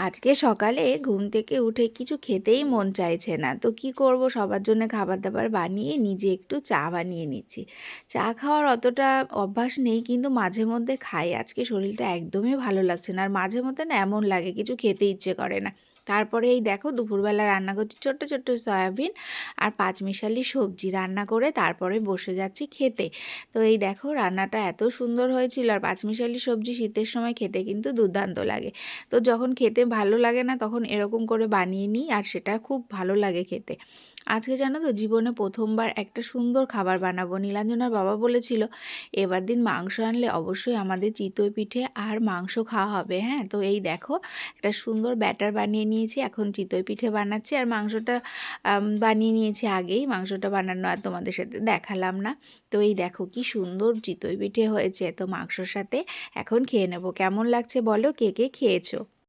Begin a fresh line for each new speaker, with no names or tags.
আজকে সকালে ঘুম থেকে উঠে কিছু খেতেই মন চাইছে না, তো কি করব, সবার জন্য খাবার দাবার বানিয়ে নিজে একটু চা বানিয়ে নিচ্ছি। চা খাওয়ার অতটা অভ্যাস নেই, কিন্তু মাঝে মধ্যে খাই। আজকে শরীরটা একদমই ভালো লাগছে না, আর মাঝে মধ্যে না এমন লাগে কিছু খেতে ইচ্ছে করে না। তারপরে এই দেখো দুপুরবেলা রান্না করছি ছোট্ট ছোট্ট সয়াবিন আর পাঁচমিশালি সবজি রান্না করে তারপরে বসে যাচ্ছি খেতে। তো এই দেখো রান্নাটা এত সুন্দর হয়েছিল, আর পাঁচমিশালি সবজি শীতের সময় খেতে কিন্তু দুর্দান্ত লাগে। তো যখন খেতে ভালো লাগে না তখন এরকম করে বানিয়ে নিই, আর সেটা খুব ভালো লাগে খেতে। আজকে জানো তো জীবনে প্রথমবার একটা সুন্দর খাবার বানাবো। নীলাঞ্জনার বাবা বলেছিল এবার দিন মাংস আনলে অবশ্যই আমাদের চিতই পিঠে আর মাংস খাওয়া হবে। হ্যাঁ, তো এই দেখো একটা সুন্দর ব্যাটার বানিয়ে নিয়েছি, এখন চিতই পিঠে বানাচ্ছি। আর মাংসটা বানিয়ে নিয়েছি আগেই, মাংসটা বানানো আর তোমাদের সাথে দেখালাম না। তো এই দেখো কি সুন্দর চিতই পিঠে হয়েছে, তো মাংসর সাথে এখন খেয়ে নেবো। কেমন লাগছে বলো, কে কে খেয়েছো?